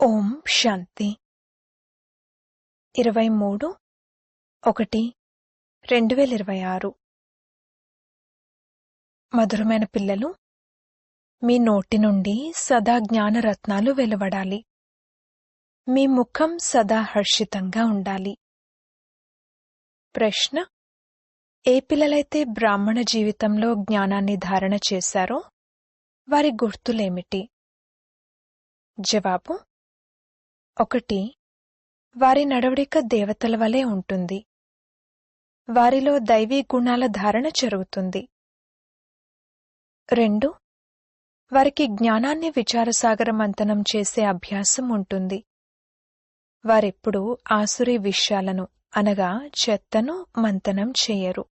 ఓం శాంతి 23/1/2026 మధురమైన పిల్లలు, మీ నోటి నుండి సదా జ్ఞానరత్నాలు వెలువడాలి. మీ ముఖం సదా హర్షితంగా ఉండాలి. ప్రశ్న: ఏ పిల్లలైతే బ్రాహ్మణ జీవితంలో జ్ఞానాన్ని ధారణ చేశారో వారి గుర్తులేమిటి? జవాబు: 1. వారి నడవడిక దేవతల వలె ఉంటుంది. వారిలో దైవీ గుణాల ధారణ జరుగుతుంది. 2. వారికి జ్ఞానాన్ని విచారసాగర మంథనం చేసే అభ్యాసం ఉంటుంది. వారెప్పుడూ ఆసురీ విషయాలను అనగా చెత్తను మంథనం చేయరు.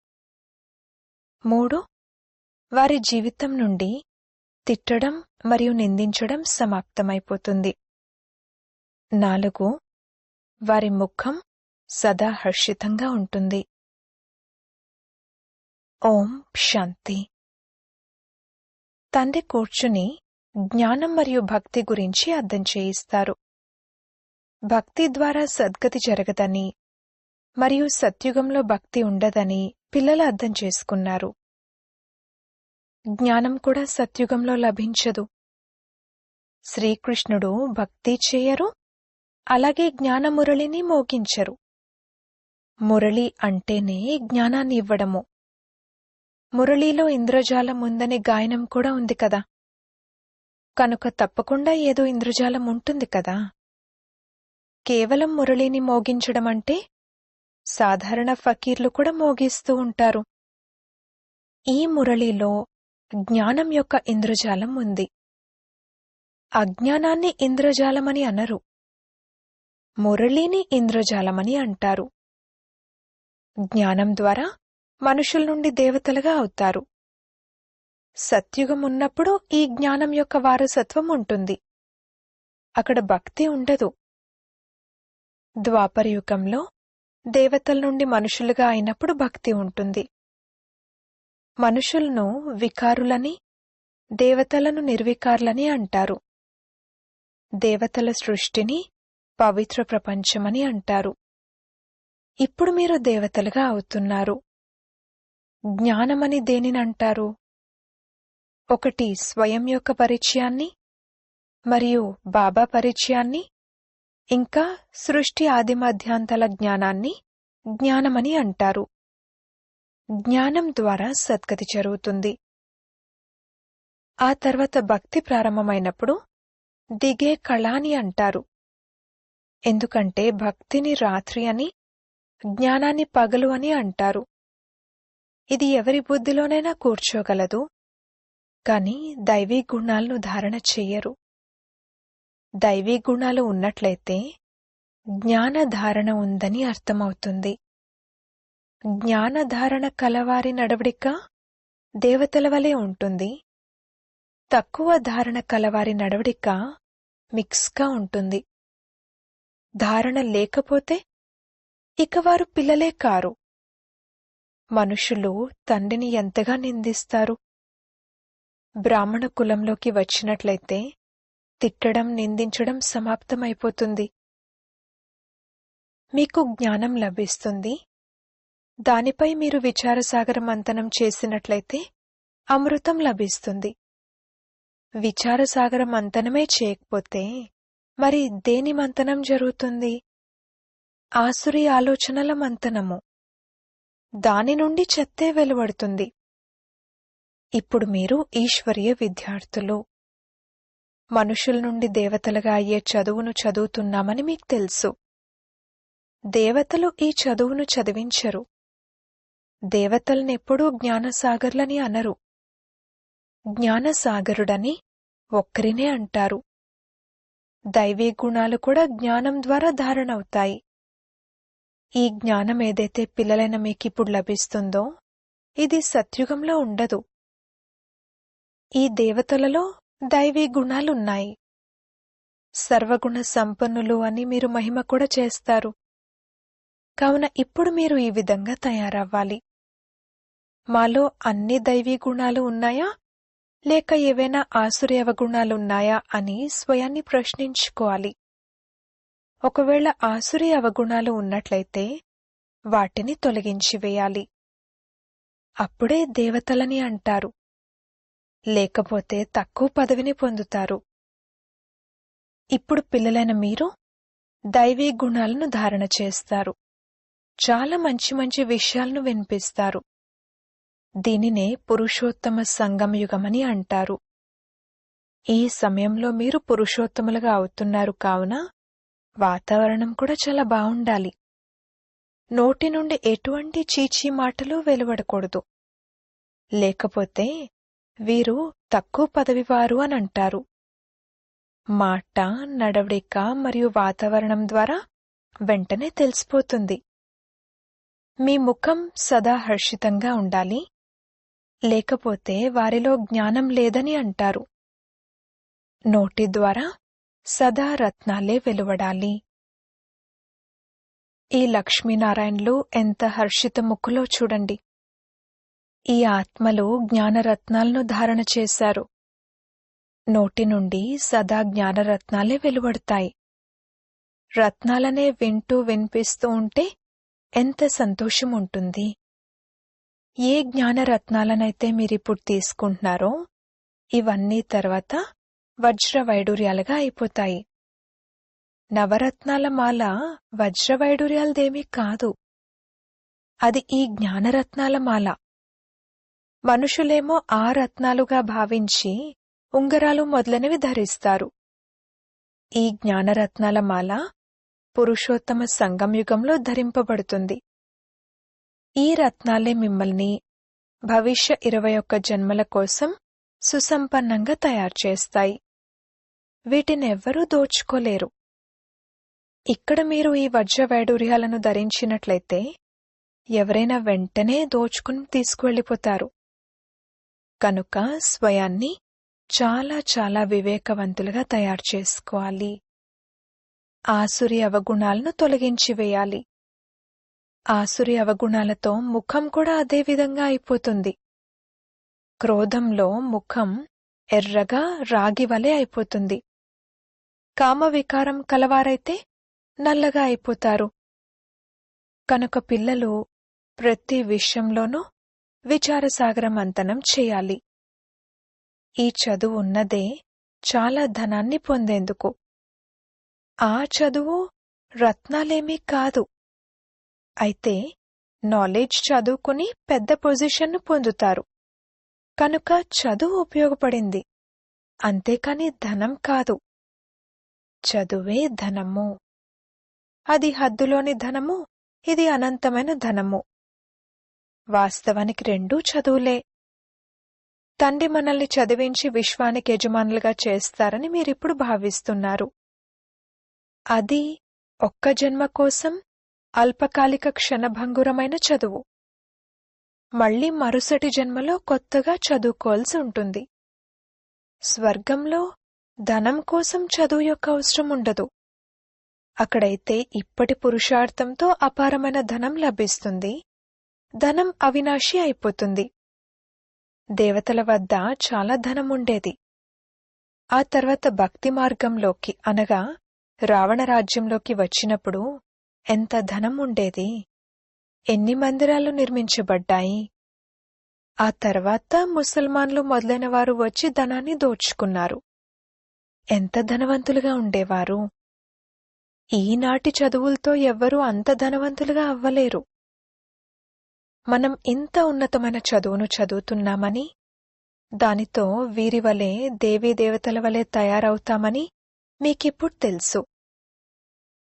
3. వారి జీవితం నుండి తిట్టడం మరియు నిందించడం సమాప్తమైపోతుంది. 4. వారి ముఖం సదా హర్షితంగా ఉంటుంది. ఓం శాంతి. తండ్రి కూర్చుని జ్ఞానం మరియు భక్తి గురించి అర్థం చేయిస్తారు. భక్తి ద్వారా సద్గతి జరగదని మరియు సత్యుగంలో భక్తి ఉండదని పిల్లలు అర్థం చేసుకున్నారు. జ్ఞానం కూడా సత్యుగంలో లభించదు. శ్రీకృష్ణుడు భక్తి చేయరు, అలాగే జ్ఞానమురళిని మోగించరు. మురళి అంటేనే జ్ఞానాన్ని ఇవ్వడము. మురళీలో ఇంద్రజాలం ఉందని గాయనం కూడా ఉంది కదా, కనుక తప్పకుండా ఏదో ఇంద్రజాలం ఉంటుంది కదా. కేవలం మురళిని మోగించడం అంటే సాధారణ ఫకీర్లు కూడా మోగిస్తూ ఉంటారు. ఈ మురళిలో జ్ఞానం యొక్క ఇంద్రజాలం ఉంది. అజ్ఞానాన్ని ఇంద్రజాలమని అనరు, మురళిని ఇంద్రజాలమని అంటారు. జ్ఞానం ద్వారా మనుషుల నుండి దేవతలుగా అవుతారు. సత్యుగం ఉన్నప్పుడు ఈ జ్ఞానం యొక్క వారసత్వం ఉంటుంది. అక్కడ భక్తి ఉండదు. ద్వాపరయుగంలో దేవతల నుండి మనుషులుగా అయినప్పుడు భక్తి ఉంటుంది. మనుషులను వికారులని, దేవతలను నిర్వికారులని అంటారు. దేవతల సృష్టిని పవిత్ర ప్రపంచమని అంటారు. ఇప్పుడు మీరు దేవతలుగా అవుతున్నారు. జ్ఞానమని దేనినంటారు? 1. స్వయం యొక్క పరిచయాన్ని, మరియు బాబా పరిచయాన్ని, ఇంకా సృష్టి ఆదిమధ్యాంతాల జ్ఞానాన్ని జ్ఞానమని అంటారు. జ్ఞానం ద్వారా సద్గతి జరుగుతుంది. ఆ తర్వాత భక్తి ప్రారంభమైనప్పుడు దిగే కళ అని అంటారు. ఎందుకంటే భక్తిని రాత్రి అని, జ్ఞానాన్ని పగలు అని అంటారు. ఇది ఎవరి బుద్ధిలోనైనా కూర్చోగలదు, కాని దైవీ గుణాలను ధారణ చెయ్యరు. దైవీ గుణాలు ఉన్నట్లయితే జ్ఞానధారణ ఉందని అర్థమవుతుంది. జ్ఞానధారణ కలవారి నడవడిక దేవతల వలె ఉంటుంది. తక్కువ ధారణ కలవారి నడవడిక మిక్స్గా ఉంటుంది. ధారణ లేకపోతే ఇక వారు పిల్లలే కారు. మనుషులు తండ్రిని ఎంతగా నిందిస్తారు. బ్రాహ్మణ కులంలోకి వచ్చినట్లయితే తిట్టడం, నిందించడం సమాప్తమైపోతుంది. మీకు జ్ఞానం లభిస్తుంది. దానిపై మీరు విచారసాగర మంథనం చేసినట్లయితే అమృతం లభిస్తుంది. విచారసాగర మంథనమే చేయకపోతే మరి దేని మంథనం జరుగుతుంది? ఆసురీ ఆలోచనల మంథనము. దాని నుండి చెత్తే వెలువడుతుంది. ఇప్పుడు మీరు ఈశ్వరీయ విద్యార్థులు. మనుషుల నుండి దేవతలుగా అయ్యే చదువును చదువుతున్నామని మీకు తెలుసు. దేవతలు ఈ చదువును చదివించరు. దేవతలనెప్పుడూ జ్ఞానసాగర్లని అనరు. జ్ఞానసాగరుడని ఒక్కరినే అంటారు. దైవీ గుణాలు కూడా జ్ఞానం ద్వారా ధారణవుతాయి. ఈ జ్ఞానం ఏదైతే పిల్లలైన మీకిప్పుడు లభిస్తుందో ఇది సత్యుగంలో ఉండదు. ఈ దేవతలలో దైవీ గుణాలున్నాయి. సర్వగుణ సంపన్నులు అని మీరు మహిమ కూడా చేస్తారు. కావున ఇప్పుడు మీరు ఈ విధంగా తయారవ్వాలి. మాలో అన్ని దైవీ గుణాలు ఉన్నాయా, లేక ఏవైనా ఆసురీ అవగుణాలున్నాయా అని స్వయాన్ని ప్రశ్నించుకోవాలి. ఒకవేళ ఆసురీ అవగుణాలు ఉన్నట్లయితే వాటిని తొలగించివేయాలి. అప్పుడే దేవతలని అంటారు. లేకపోతే తక్కువ పదవిని పొందుతారు. ఇప్పుడు పిల్లలైన మీరు దైవీ గుణాలను ధారణ చేస్తారు. చాలా మంచి మంచి విషయాలను వినిపిస్తారు. దీనినే పురుషోత్తమ సంగమయుగమని అంటారు. ఈ సమయంలో మీరు పురుషోత్తములుగా అవుతున్నారు కావున వాతావరణం కూడా చాలా బావుండాలి. నోటి నుండి ఎటువంటి చీచీ మాటలు వెలువడకూడదు. లేకపోతే వీరు తక్కువ పదవివారు అని అంటారు. మాట, నడవడిక మరియు వాతావరణం ద్వారా వెంటనే తెలిసిపోతుంది. మీ ముఖం సదా హర్షితంగా ఉండాలి. లేకపోతే వారిలో జ్ఞానం లేదని అంటారు. నోటి ద్వారా సదా రత్నాలే వెలువడాలి. ఈ లక్ష్మీనారాయణులు ఎంత హర్షిత ముఖులో చూడండి. ఈ ఆత్మలు జ్ఞానరత్నాలను ధారణ చేశారు. నోటి నుండి సదా జ్ఞానరత్నాలే వెలువడతాయి. రత్నాలనే వింటూ వినిపిస్తూ ఉంటే ఎంత సంతోషం ఉంటుంది. ఏ జ్ఞానరత్నాలనైతే మీరిప్పుడు తీసుకుంటున్నారో ఇవన్నీ తర్వాత వజ్రవైడూర్యాలుగా అయిపోతాయి. నవరత్నాల మాల వజ్రవైడూర్యాలదేమీ కాదు. అది ఈ జ్ఞానరత్నాల మాల. మనుషులేమో ఆ రత్నాలుగా భావించి ఉంగరాలు మొదలైనవి ధరిస్తారు. ఈ జ్ఞానరత్నాల మాల పురుషోత్తమ సంగమయుగంలో ధరింపబడుతుంది. ఈ రత్నాలే మిమ్మల్ని భవిష్య 21 జన్మల కోసం సుసంపన్నంగా తయారు చేస్తాయి. వీటినెవ్వరూ దోచుకోలేరు. ఇక్కడ మీరు ఈ వజ్రవైడూర్యాలను ధరించినట్లయితే ఎవరైనా వెంటనే దోచుకుని తీసుకువెళ్ళిపోతారు. కనుక స్వయాన్ని చాలా చాలా వివేకవంతులుగా తయారు చేసుకోవాలి. ఆసురి అవగుణాలను తొలగించివేయాలి. ఆసురి అవగుణాలతో ముఖం కూడా అదే విధంగా అయిపోతుంది. క్రోధంలో ముఖం ఎర్రగా రాగివలె అయిపోతుంది. కామవికారం కలవారైతే నల్లగా అయిపోతారు. కనుక పిల్లలు ప్రతి విషయంలోనూ విచారసాగర మంథనం చేయాలి. ఈ చదువు ఉన్నదే చాలా ధనాన్ని పొందేందుకు. ఆ చదువు రత్నాలేమీ కాదు. అయితే నాలెడ్జ్ చదువుకుని పెద్ద పొజిషన్ను పొందుతారు. కనుక చదువు ఉపయోగపడింది. అంతేకాని ధనం కాదు. చదువే ధనము. అది హద్దులోని ధనము, ఇది అనంతమైన ధనము. వాస్తవానికి రెండూ చదువులే. తండ్రి మనల్ని చదివించి విశ్వానికి యజమానులుగా చేస్తారని మీరిప్పుడు భావిస్తున్నారు. అది ఒక్క జన్మ కోసం అల్పకాలిక క్షణభంగురమైన చదువు. మళ్లీ మరుసటి జన్మలో కొత్తగా చదువుకోవాల్సి ఉంటుంది. స్వర్గంలో ధనం కోసం చదువు యొక్క అవసరం ఉండదు. అక్కడైతే ఇప్పటి పురుషార్థంతో అపారమైన ధనం లభిస్తుంది. ధనం అవినాశి అయిపోతుంది. దేవతల వద్ద చాలా ధనం ఉండేది. ఆ తర్వాత భక్తి మార్గంలోకి అనగా రావణ రాజ్యంలోకి వచ్చినప్పుడు ఎంత ధనం ఉండేది. ఎన్ని మందిరాలు నిర్మించబడ్డాయి. ఆ తర్వాత ముసల్మాన్లు మొదలైన వారు వచ్చి ధనాన్ని దోచుకున్నారు. ఎంత ధనవంతులుగా ఉండేవారు. ఈనాటి చదువులతో ఎవ్వరూ అంత ధనవంతులుగా అవ్వలేరు. మనం ఇంత ఉన్నతమైన చదువును చదువుతున్నామని, దానితో వీరివలే దేవీదేవతల వలె తయారవుతామని మీకిప్పుడు తెలుసు.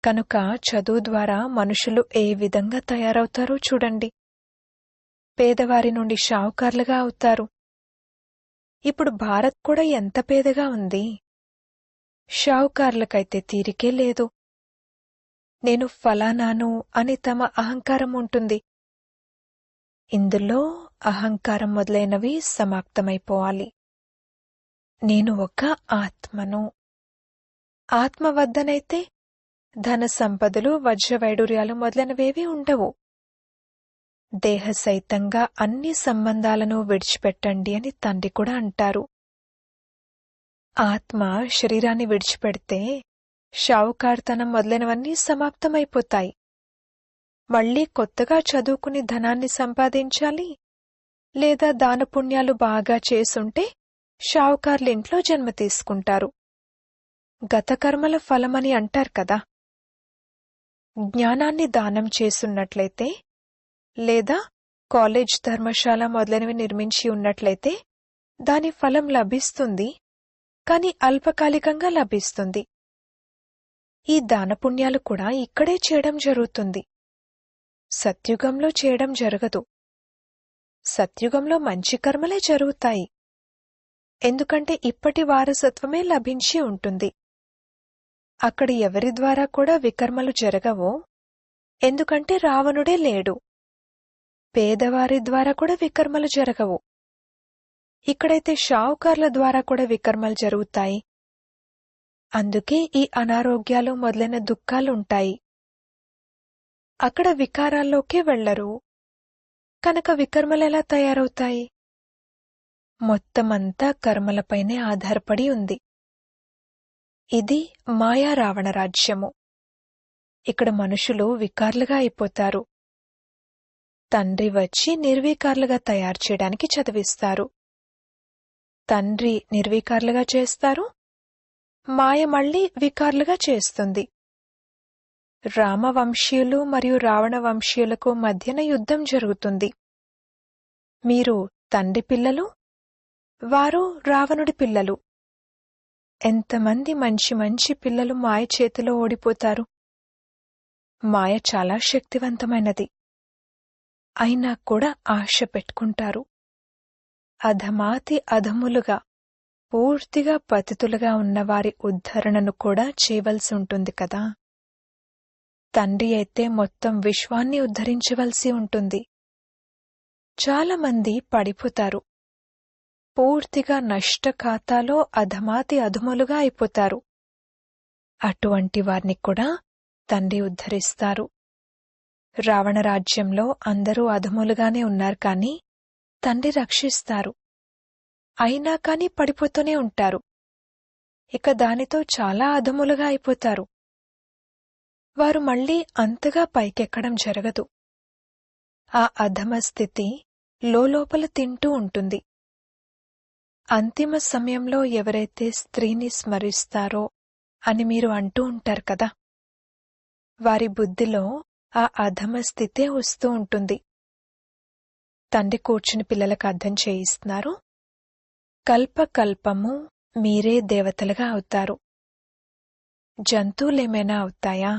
కనుక చదువు ద్వారా మనుషులు ఏ విధంగా తయారవుతారో చూడండి. పేదవారి నుండి షావుకార్లుగా అవుతారు. ఇప్పుడు భారత్ కూడా ఎంత పేదగా ఉంది. షావుకార్లకైతే తీరికే లేదు. నేను ఫలానాను అని తమ అహంకారం ఉంటుంది. ఇందులో అహంకారం మొదలైనవి సమాప్తమైపోవాలి. నేను ఒక ఆత్మను. ఆత్మ వద్దనైతే ధన సంపదలు, వజ్రవైడూర్యాలు మొదలైనవేవీ ఉండవు. దేహ సహితంగా అన్ని సంబంధాలను విడిచిపెట్టండి అని తండ్రి కూడా అంటారు. ఆత్మ శరీరాన్ని విడిచిపెడితే షావుకార్తనం మొదలైనవన్నీ సమాప్తమైపోతాయి. మళ్లీ కొత్తగా చదువుకుని ధనాన్ని సంపాదించాలి, లేదా దానపుణ్యాలు బాగా చేసుంటే షావుకార్లింట్లో జన్మ తీసుకుంటారు. గతకర్మల ఫలమని అంటారు కదా. జ్ఞానాన్ని దానం చేసున్నట్లయితే, లేదా కాలేజ్, ధర్మశాల మొదలైనవి నిర్మించి ఉన్నట్లయితే దాని ఫలం లభిస్తుంది, కాని అల్పకాలికంగా లభిస్తుంది. ఈ దానపుణ్యాలు కూడా ఇక్కడే చేయడం జరుగుతుంది. సత్యుగంలో చేయడం జరగదు. సత్యుగంలో మంచి కర్మలే జరుగుతాయి, ఎందుకంటే ఇప్పటి వారసత్వమే లభించి ఉంటుంది. అక్కడ ఎవరి ద్వారా కూడా వికర్మలు జరగవో, ఎందుకంటే రావణుడే లేడు. పేదవారి ద్వారా కూడా వికర్మలు జరగవు. ఇక్కడైతే షావుకార్ల ద్వారా కూడా వికర్మలు జరుగుతాయి. అందుకే ఈ అనారోగ్యాలు మొదలైన దుఃఖాలుంటాయి. అక్కడ వికారాల్లోకే వెళ్లరు, కనుక వికర్మలెలా తయారవుతాయి? మొత్తమంతా కర్మలపైనే ఆధారపడి ఉంది. ఇది మాయా రావణ రాజ్యము. ఇక్కడ మనుషులు వికార్లుగా అయిపోతారు. తండ్రి వచ్చి నిర్వికార్లుగా తయారు చేయడానికి చదివిస్తారు. తండ్రి నిర్వికార్లుగా చేస్తారు, మాయ మళ్లీ వికార్లుగా చేస్తుంది. రామవంశీయులు మరియు రావణ వంశీయులకు మధ్యన యుద్ధం జరుగుతుంది. మీరు తండ్రి పిల్లలు, వారు రావణుడి పిల్లలు. ఎంతమంది మంచి మంచి పిల్లలు మాయ చేతిలో ఓడిపోతారు. మాయ చాలా శక్తివంతమైనది. అయినా కూడా ఆశ పెట్టుకుంటారు. అధమాతి అధములుగా, పూర్తిగా పతితులుగా ఉన్నవారి ఉద్ధరణను కూడా చేయవలసి ఉంటుంది కదా. తండ్రి అయితే మొత్తం విశ్వాన్ని ఉద్ధరించవలసి ఉంటుంది. చాలామంది పడిపోతారు. పూర్తిగా నష్ట ఖాతాలో అధమాతి అధములుగా అయిపోతారు. అటువంటి వారిని కూడా తండ్రి ఉద్ధరిస్తారు. రావణ రాజ్యంలో అందరూ అధములుగానే ఉన్నారు, కాని తండ్రి రక్షిస్తారు. అయినా కాని పడిపోతూనే ఉంటారు. ఇక దానితో చాలా అధములుగా అయిపోతారు. వారు మళ్లీ అంతగా పైకెక్కడం జరగదు. ఆ అధమ స్థితి లోపల తింటూ ఉంటుంది. అంతిమ సమయంలో ఎవరైతే స్త్రీని స్మరిస్తారో అని మీరు అంటూ ఉంటారు కదా, వారి బుద్ధిలో ఆ అధమ స్థితే వస్తూ ఉంటుంది. తండ్రి కూర్చుని పిల్లలకు అర్థం చేయిస్తున్నారు. కల్పకల్పము మీరే దేవతలుగా అవుతారు. జంతువులేమైనా అవుతాయా?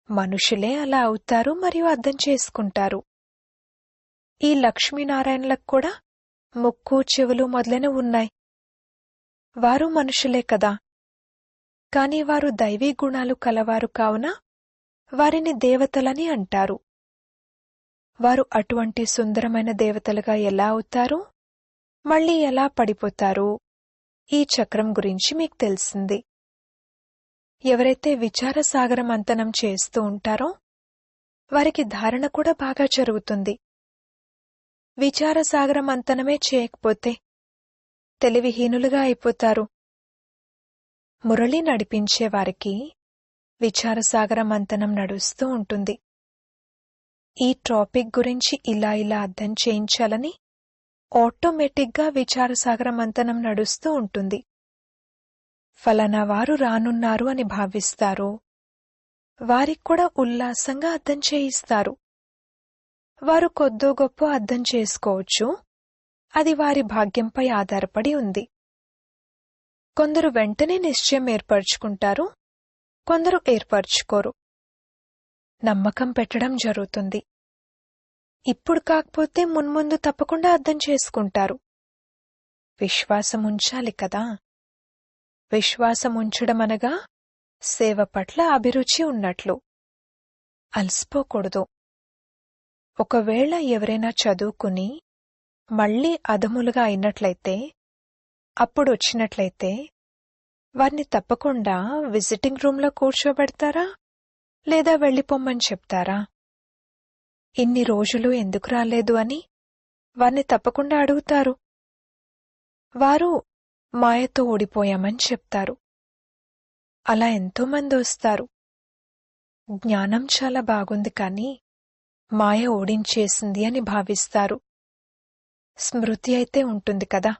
మనుషులే అలా అవుతారు మరియు అర్థం చేసుకుంటారు. ఈ లక్ష్మీనారాయణలకు కూడా ముక్కు, చెవులు మొదలైనవి ఉన్నాయి. వారు మనుషులే కదా, కాని వారు దైవీ గుణాలు కలవారు కావున వారిని దేవతలని అంటారు. వారు అటువంటి సుందరమైన దేవతలుగా ఎలా అవుతారు, మళ్లీ ఎలా పడిపోతారు? ఈ చక్రం గురించి మీకు తెలిసింది. ఎవరైతే విచారసాగర మంతనం చేస్తూ ఉంటారో వారికి ధారణ కూడా బాగా జరుగుతుంది. విచారసాగర మంతనమే చేయకపోతే తెలివిహీనులుగా అయిపోతారు. మురళి నడిపించేవారికి విచారసాగర మంతనం నడుస్తూ ఉంటుంది. ఈ టాపిక్ గురించి ఇలా అర్థం చేయించాలని ఆటోమేటిక్గా విచారసాగర మంతనం నడుస్తూ ఉంటుంది. ఫలానా వారు రానున్నారు అని భావిస్తారు. వారికి కూడా ఉల్లాసంగా అర్థం చేయిస్తారు. వారు కొద్దో గొప్ప అర్థం చేసుకోవచ్చు. అది వారి భాగ్యంపై ఆధారపడి ఉంది. కొందరు వెంటనే నిశ్చయం ఏర్పరచుకుంటారు, కొందరు ఏర్పరచుకోరు. నమ్మకం పెట్టడం జరుగుతుంది. ఇప్పుడు కాకపోతే మున్ముందు తప్పకుండా అర్థం చేసుకుంటారు. విశ్వాసం ఉంచాలి కదా. విశ్వాసం ఉంచడం అనగా సేవ పట్ల అభిరుచి ఉన్నట్లు. అలసిపోకూడదు. ఒకవేళ ఎవరైనా చదువుకుని మళ్లీ అధములుగా అయినట్లయితే, అప్పుడొచ్చినట్లయితే వారిని తప్పకుండా విజిటింగ్ రూంలో కూర్చోబెడతారా, లేదా వెళ్ళిపోమ్మని చెప్తారా? ఇన్ని రోజులు ఎందుకు రాలేదు అని వారిని తప్పకుండా అడుగుతారు. వారు మాయతో ఓడిపోయామని చెప్తారు. అలా ఎంతోమంది వస్తారు. జ్ఞానం చాలా బాగుంది కానీ మాయ ఓడించేసింది అని భావిస్తారు. స్మృతి అయితే ఉంటుంది కదా.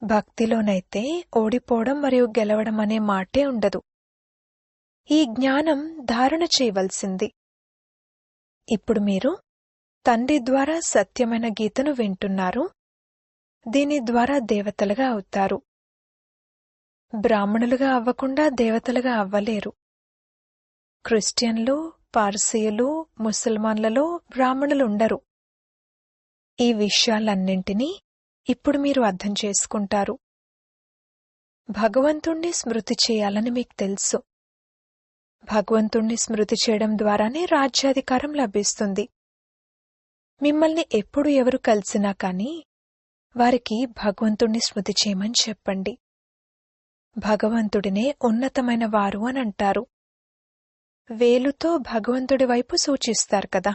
భక్తిలోనైతే ఓడిపోవడం మరియు గెలవడం అనే మాటే ఉండదు. ఈ జ్ఞానం ధారణ చేయవలసింది. ఇప్పుడు మీరు తండ్రి ద్వారా సత్యమైన గీతను వింటున్నారు. దీని ద్వారా దేవతలుగా అవుతారు. బ్రాహ్మణులుగా అవ్వకుండా దేవతలుగా అవ్వలేరు. క్రిస్టియన్లు, పార్సీయులు, ముసల్మాన్లలో బ్రాహ్మణులుండరు. ఈ విషయాలన్నింటినీ ఇప్పుడు మీరు అర్థం చేసుకుంటారు. భగవంతుణ్ణి స్మృతి చేయాలని మీకు తెలుసు. భగవంతుణ్ణి స్మృతి చేయడం ద్వారానే రాజ్యాధికారం లభిస్తుంది. మిమ్మల్ని ఎప్పుడు ఎవరు కలిసినా కానీ వారికి భగవంతుణ్ణి స్మృతి చేయమని చెప్పండి. భగవంతుడినే ఉన్నతమైన వారు అని అంటారు. వేలుతో భగవంతుడి వైపు సూచిస్తారు కదా.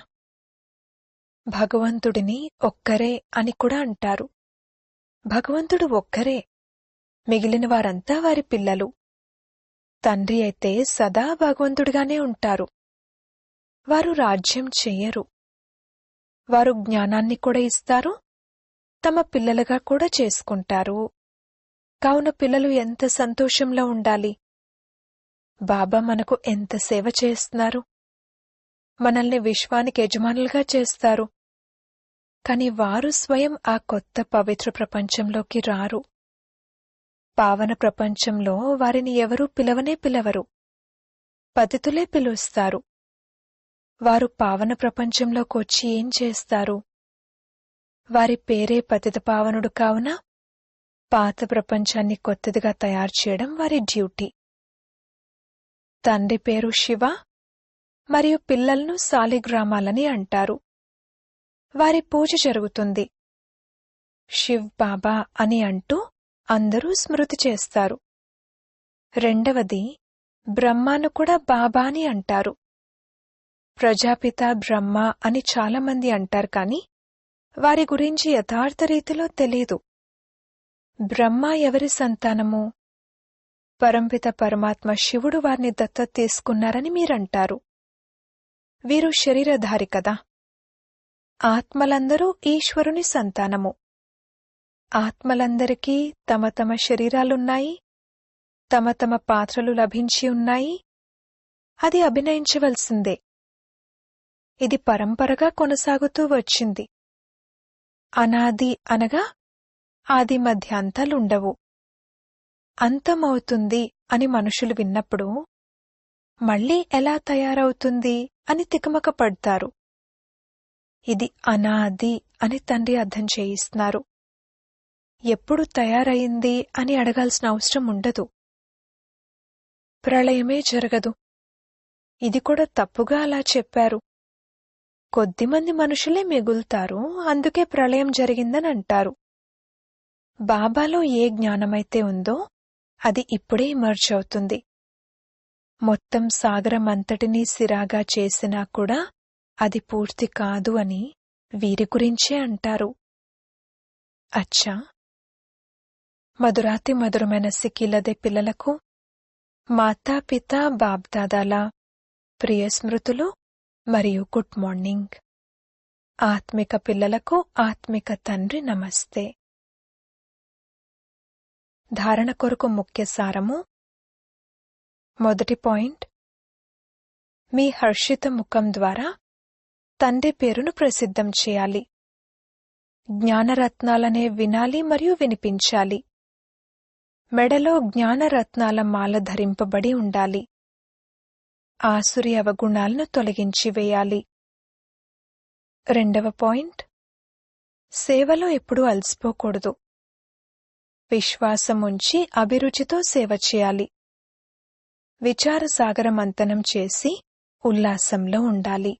భగవంతుడిని ఒక్కరే అని కూడా అంటారు. భగవంతుడు ఒక్కరే, మిగిలిన వారంతా వారి పిల్లలు. తండ్రి అయితే సదా భగవంతుడిగానే ఉంటారు. వారు రాజ్యం చెయ్యరు. వారు జ్ఞానాన్ని కూడా ఇస్తారు, తమ పిల్లలుగా కూడా చేసుకుంటారు. కావున పిల్లలు ఎంత సంతోషంలో ఉండాలి. బాబా మనకు ఎంత సేవ చేస్తున్నారు. మనల్ని విశ్వానికి యజమానులుగా చేస్తారు. కాని వారు స్వయం ఆ కొత్త పవిత్ర ప్రపంచంలోకి రారు. పావన ప్రపంచంలో వారిని ఎవరూ పిలవనే పిలవరు. పతితులే పిలుస్తారు. వారు పావన ప్రపంచంలోకొచ్చి ఏం చేస్తారు? వారి పేరే పతిత పావనుడు కావున పాత ప్రపంచాన్ని కొత్తదిగా తయారు చేయడం వారి డ్యూటీ. తండ్రి పేరు శివ మరియు పిల్లలను సాలిగ్రామాలని అంటారు. వారి పూజ జరుగుతుంది. శివ్ బాబా అని అంటూ అందరూ స్మృతి చేస్తారు. రెండవది, బ్రహ్మాను కూడా బాబా అని అంటారు. ప్రజాపిత బ్రహ్మ అని చాలామంది అంటారు కాని వారి గురించి యథార్థ రీతిలో తెలీదు. బ్రహ్మ ఎవరి సంతానము? పరంపిత పరమాత్మ శివుడు వారిని దత్తత తీసుకున్నారని మీరంటారు. వీరు శరీరధారి కదా. ఆత్మలందరూ ఈశ్వరుని సంతానము. ఆత్మలందరికీ తమ తమ శరీరాలున్నాయి, తమ తమ పాత్రలు లభించి ఉన్నాయి. అది అభినయించవలసిందే. ఇది పరంపరగా కొనసాగుతూ వచ్చింది. అనాది అనగా ఆది మధ్య అంతాలుండవు. అంతమవుతుంది అని మనుషులు విన్నప్పుడు మళ్లీ ఎలా తయారవుతుంది అని తికమక పడతారు. ఇది అనాది అని తండ్రి అర్థం చేయిస్తున్నారు. ఎప్పుడు తయారయింది అని అడగాల్సిన అవసరం ఉండదు. ప్రళయమే జరగదు. ఇది కూడా తప్పుగా అలా చెప్పారు. కొద్దిమంది మనుషులే మిగులుతారు, అందుకే ప్రళయం జరిగిందని అంటారు. బాబాలో ఏ జ్ఞానమైతే ఉందో అది ఇప్పుడే ఇమర్జ్ అవుతుంది. మొత్తం సాగరమంతటినీ సిరాగా చేసినా కూడా అది పూర్తి కాదు అని వీరి గురించే అంటారు. అచ్చా, మధురాతి మధురమైన సిక్కిలదే పిల్లలకు మాతాపిత బాబ్దాదాల ప్రియ స్మృతులు మరియు గుడ్ మార్నింగ్. ఆత్మిక పిల్లలకు ఆత్మిక తండ్రి నమస్తే. ధారణ కొరకు ముఖ్య సారము. మొదటి పాయింట్, మీ హర్షిత ముఖం ద్వారా తండ్రి పేరును ప్రసిద్ధం చేయాలి. జ్ఞానరత్నాలనే వినాలి మరియు వినిపించాలి. మెడలో జ్ఞానరత్నాల మాల ధరింపబడి ఉండాలి. ఆసురి అవగుణాలను తొలగించివేయాలి. రెండవ పాయింట్, సేవలో ఎప్పుడూ అలసిపోకూడదు. విశ్వాసం ఉంచి అభిరుచితో సేవ చేయాలి. విచారసాగర మంతనం చేసి ఉల్లాసంలో ఉండాలి.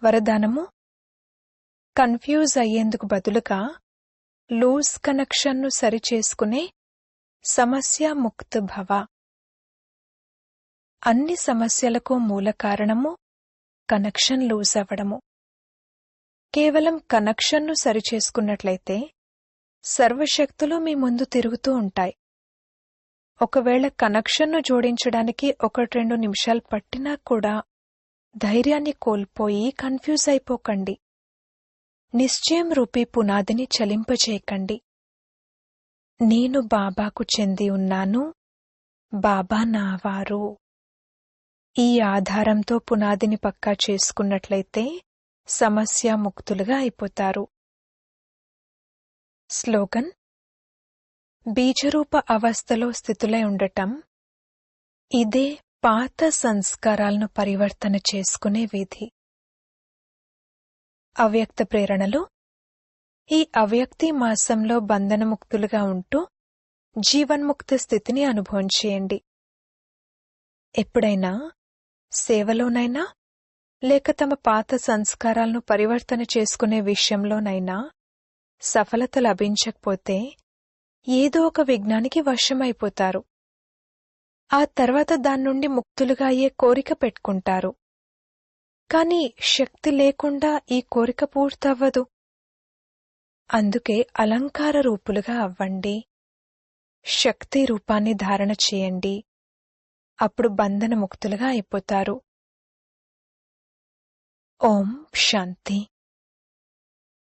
వరదానము, కన్ఫ్యూజ్ అయ్యేందుకు బదులుగా లూజ్ కనెక్షన్ను సరిచేసుకునే సమస్య ముక్త భవ. అన్ని సమస్యలకు మూల కారణము కనెక్షన్ లూజ్ అవ్వడము. కేవలం కనెక్షన్ను సరిచేసుకున్నట్లయితే సర్వశక్తులు మీ ముందు తిరుగుతూ ఉంటాయి. ఒకవేళ కనెక్షన్ను జోడించడానికి 1-2 నిమిషాలు పట్టినా కూడా ధైర్యాన్ని కోల్పోయి కన్ఫ్యూజ్ అయిపోకండి. నిశ్చయం రూపీ పునాదిని చలింపచేయకండి. నేను బాబాకు చెంది ఉన్నాను, బాబా నావారు. ఈ ఆధారంతో పునాదిని పక్కా చేసుకున్నట్లయితే సమస్యాముక్తులుగా అయిపోతారు. స్లోగన్: బీజరూప అవస్థలో స్థితులై ఉండటం ఇదే పాత సంస్కారాలను పరివర్తన చేసుకునే విధి. అవ్యక్త ప్రేరణలో ఈ అవ్యక్తి మాసంలో బంధనముక్తులుగా ఉంటూ జీవన్ముక్త స్థితిని అనుభవం చేయండి. ఎప్పుడైనా సేవలోనైనా లేక తమ పాత సంస్కారాలను పరివర్తన చేసుకునే విషయంలోనైనా సఫలత లభించకపోతే ఏదో ఒక విఘ్నానికి వశమైపోతారు. ఆ తర్వాత దాని నుండి ముక్తులుగా అయ్యే కోరిక పెట్టుకుంటారు. కాని శక్తి లేకుండా ఈ కోరిక పూర్తవ్వదు. అందుకే అలంకార రూపులుగా అవ్వండి. శక్తి రూపాన్ని ధారణ చేయండి. అప్పుడు బంధన ముక్తులుగా అయిపోతారు. ఓం శాంతి.